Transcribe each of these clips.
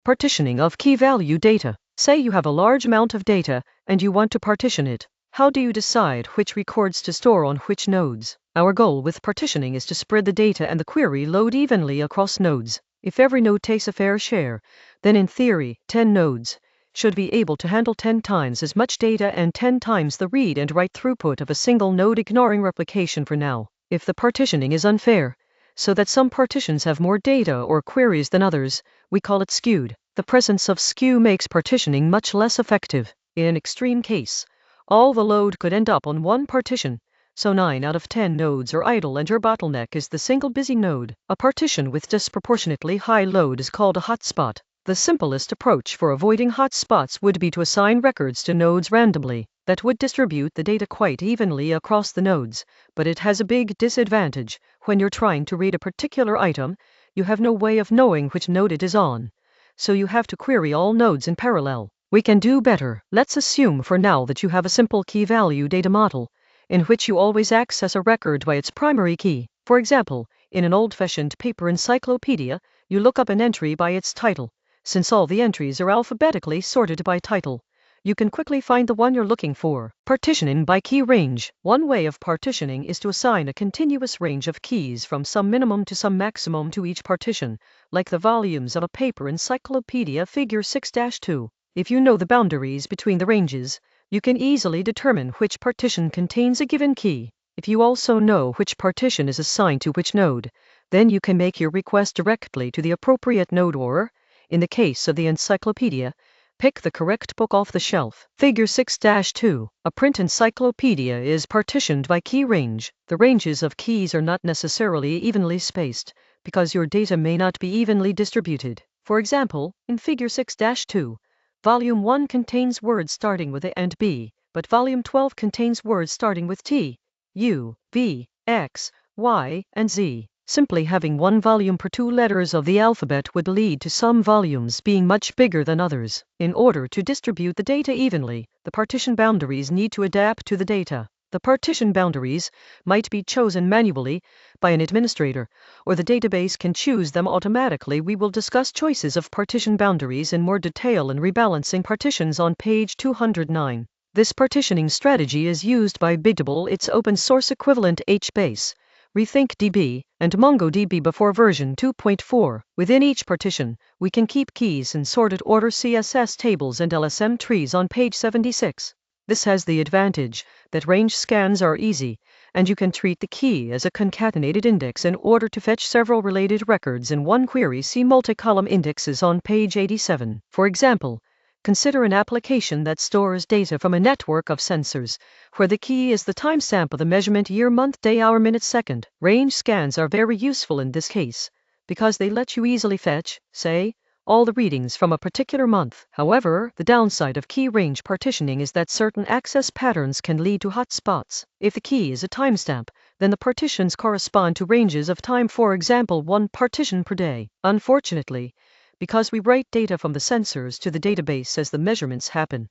Partitioning of key-value data. Say you have a large amount of data and you want to partition it. How do you decide which records to store on which nodes? Our goal with partitioning is to spread the data and the query load evenly across nodes. If every node takes a fair share, then in theory, 10 nodes should be able to handle 10 times as much data and 10 times the read and write throughput of a single node, ignoring replication for now. If the partitioning is unfair, so that some partitions have more data or queries than others, we call it skewed. The presence of skew makes partitioning much less effective. In an extreme case, all the load could end up on one partition, so 9 out of 10 nodes are idle and your bottleneck is the single busy node. A partition with disproportionately high load is called a hotspot. The simplest approach for avoiding hotspots would be to assign records to nodes randomly. That would distribute the data quite evenly across the nodes, but it has a big disadvantage. When you're trying to read a particular item, you have no way of knowing which node it is on, so you have to query all nodes in parallel. We can do better. Let's assume for now that you have a simple key-value data model, in which you always access a record by its primary key. For example, in an old-fashioned paper encyclopedia, you look up an entry by its title. Since all the entries are alphabetically sorted by title, you can quickly find the one you're looking for. Partitioning by key range. One way of partitioning is to assign a continuous range of keys from some minimum to some maximum to each partition, like the volumes of a paper encyclopedia, figure 6-2. If you know the boundaries between the ranges, you can easily determine which partition contains a given key. If you also know which partition is assigned to which node, then you can make your request directly to the appropriate node, or, in the case of the encyclopedia, pick the correct book off the shelf. Figure 6-2. A print encyclopedia is partitioned by key range. The ranges of keys are not necessarily evenly spaced, because your data may not be evenly distributed. For example, in Figure 6-2, Volume 1 contains words starting with A and B, but Volume 12 contains words starting with T, U, V, X, Y, and Z. Simply having one volume per 2 letters of the alphabet would lead to some volumes being much bigger than others. In order to distribute the data evenly, the partition boundaries need to adapt to the data. The partition boundaries might be chosen manually by an administrator, or the database can choose them automatically. We will discuss choices of partition boundaries in more detail in Rebalancing Partitions on page 209. This partitioning strategy is used by Bigtable, its open source equivalent HBase, RethinkDB, and MongoDB before version 2.4. Within each partition, we can keep keys in sorted order CSS tables and LSM trees on page 76. This has the advantage that range scans are easy, and you can treat the key as a concatenated index in order to fetch several related records in one query. See multi-column indexes on page 87. For example, consider an application that stores data from a network of sensors, where the key is the timestamp of the measurement year, month, day, hour, minute, second. Range scans are very useful in this case, because they let you easily fetch, say, all the readings from a particular month. However, the downside of key range partitioning is that certain access patterns can lead to hotspots. If the key is a timestamp, then the partitions correspond to ranges of time, for example, 1 partition per day. Unfortunately, because we write data from the sensors to the database as the measurements happen,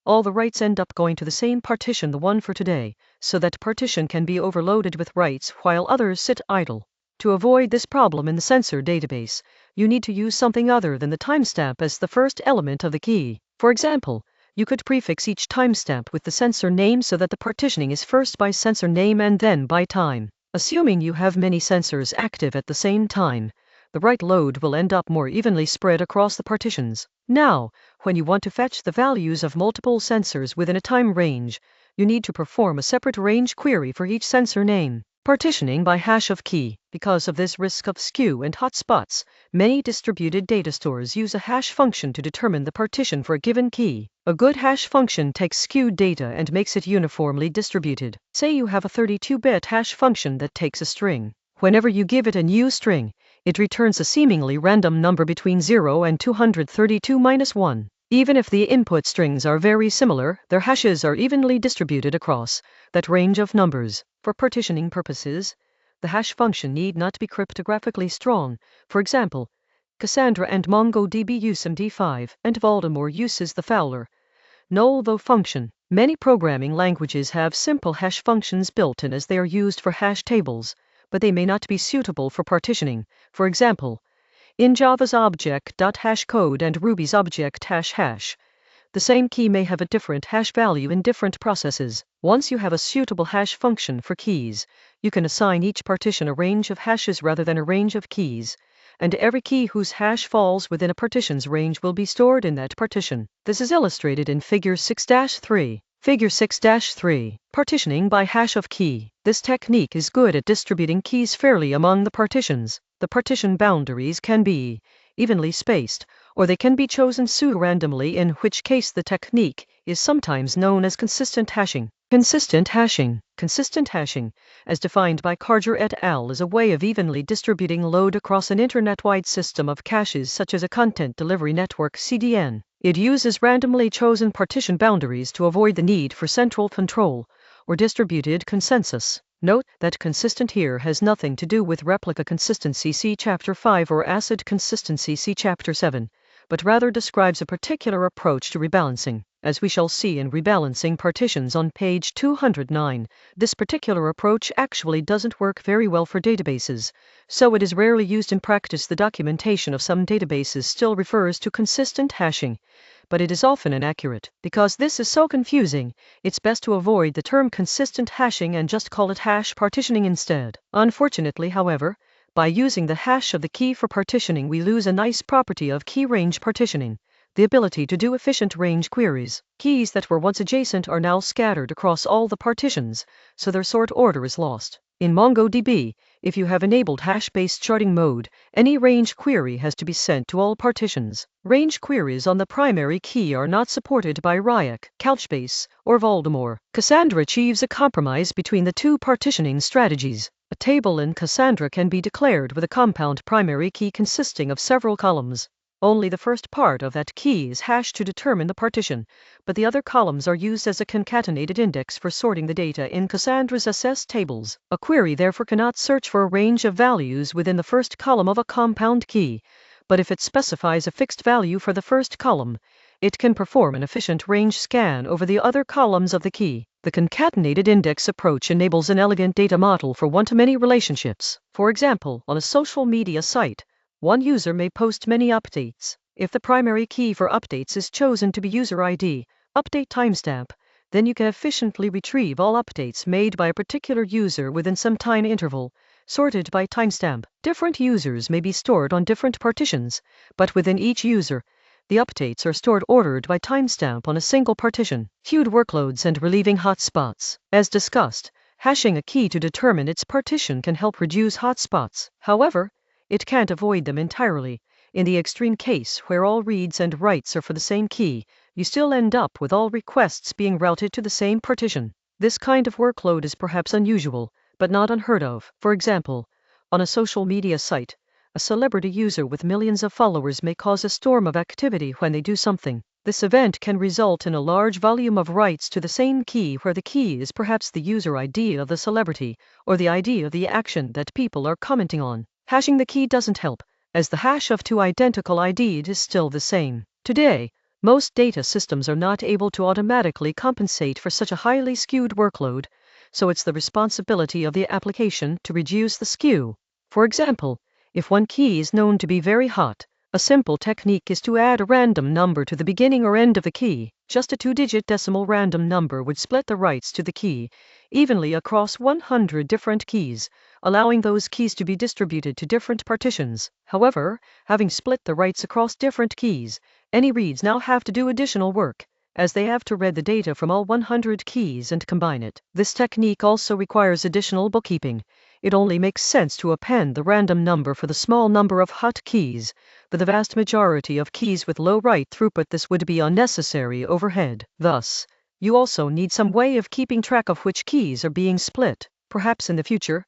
all the writes end up going to the same partition, the one for today, so that partition can be overloaded with writes while others sit idle. To avoid this problem in the sensor database, you need to use something other than the timestamp as the first element of the key. For example, you could prefix each timestamp with the sensor name so that the partitioning is first by sensor name and then by time. Assuming you have many sensors active at the same time, the write load will end up more evenly spread across the partitions. Now, when you want to fetch the values of multiple sensors within a time range, you need to perform a separate range query for each sensor name. Partitioning by hash of key. Because of this risk of skew and hotspots, many distributed data stores use a hash function to determine the partition for a given key. A good hash function takes skewed data and makes it uniformly distributed. Say you have a 32-bit hash function that takes a string. Whenever you give it a new string, it returns a seemingly random number between 0 and 232-1. Even if the input strings are very similar, their hashes are evenly distributed across that range of numbers. For partitioning purposes, the hash function need not be cryptographically strong. For example, Cassandra and MongoDB use MD5, and Voldemort uses the Fowler null-though function. Many programming languages have simple hash functions built in as they are used for hash tables, but they may not be suitable for partitioning. For example, In Java's object.hash code and Ruby's object-hash, the same key may have a different hash value in different processes. Once you have a suitable hash function for keys, you can assign each partition a range of hashes rather than a range of keys, and every key whose hash falls within a partition's range will be stored in that partition. This is illustrated in Figure 6-3. Figure 6-3. Partitioning by hash of key. This technique is good at distributing keys fairly among the partitions. The partition boundaries can be evenly spaced, or they can be chosen pseudo-randomly, in which case the technique is sometimes known as consistent hashing. Consistent hashing. Consistent hashing, as defined by Karger et al., is a way of evenly distributing load across an internet-wide system of caches such as a content delivery network (CDN). It uses randomly chosen partition boundaries to avoid the need for central control or distributed consensus. Note that consistent here has nothing to do with replica consistency, see Chapter 5, or ACID consistency, see Chapter 7, but rather describes a particular approach to rebalancing. As we shall see in Rebalancing Partitions on page 209, this particular approach actually doesn't work very well for databases, so it is rarely used in practice. The documentation of some databases still refers to consistent hashing, but it is often inaccurate. Because this is so confusing, it's best to avoid the term consistent hashing and just call it hash partitioning instead. Unfortunately, however, by using the hash of the key for partitioning, we lose a nice property of key range partitioning, the ability to do efficient range queries. Keys that were once adjacent are now scattered across all the partitions, so their sort order is lost. In MongoDB, if you have enabled hash-based sharding mode, any range query has to be sent to all partitions. Range queries on the primary key are not supported by Riak, Couchbase, or Voldemort. Cassandra achieves a compromise between the two partitioning strategies. A table in Cassandra can be declared with a compound primary key consisting of several columns. Only the first part of that key is hashed to determine the partition, but the other columns are used as a concatenated index for sorting the data in Cassandra's SS tables. A query therefore cannot search for a range of values within the first column of a compound key, but if it specifies a fixed value for the first column, it can perform an efficient range scan over the other columns of the key. The concatenated index approach enables an elegant data model for one-to-many relationships. For example, on a social media site, one user may post many updates. If the primary key for updates is chosen to be user ID, update timestamp, then you can efficiently retrieve all updates made by a particular user within some time interval, sorted by timestamp. Different users may be stored on different partitions, but within each user, the updates are stored ordered by timestamp on a single partition. Skewed workloads and relieving hotspots. As discussed, hashing a key to determine its partition can help reduce hotspots. However, it can't avoid them entirely. In the extreme case where all reads and writes are for the same key, you still end up with all requests being routed to the same partition. This kind of workload is perhaps unusual, but not unheard of. For example, on a social media site, a celebrity user with millions of followers may cause a storm of activity when they do something. This event can result in a large volume of writes to the same key where the key is perhaps the user ID of the celebrity or the ID of the action that people are commenting on. Hashing the key doesn't help, as the hash of two identical IDs is still the same. Today, most data systems are not able to automatically compensate for such a highly skewed workload, so it's the responsibility of the application to reduce the skew. For example, if one key is known to be very hot, a simple technique is to add a random number to the beginning or end of the key. Just a 2-digit decimal random number would split the writes to the key evenly across 100 different keys, allowing those keys to be distributed to different partitions. However, having split the writes across different keys, any reads now have to do additional work, as they have to read the data from all 100 keys and combine it. This technique also requires additional bookkeeping. It only makes sense to append the random number for the small number of hot keys. For the vast majority of keys with low write throughput, this would be unnecessary overhead. Thus, you also need some way of keeping track of which keys are being split. Perhaps in the future,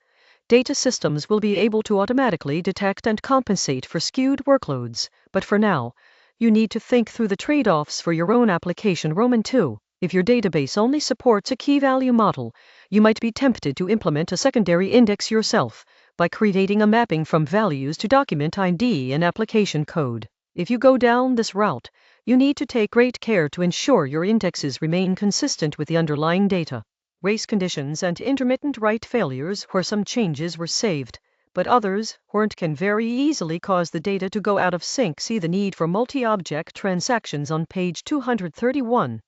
data systems will be able to automatically detect and compensate for skewed workloads, but for now, you need to think through the trade-offs for your own application. Roman 2. If your database only supports a key-value model, you might be tempted to implement a secondary index yourself by creating a mapping from values to document ID in application code. If you go down this route, you need to take great care to ensure your indexes remain consistent with the underlying data. Race conditions and intermittent write failures where some changes were saved, but others can very easily cause the data to go out of sync. See the need for multi-object transactions on page 231.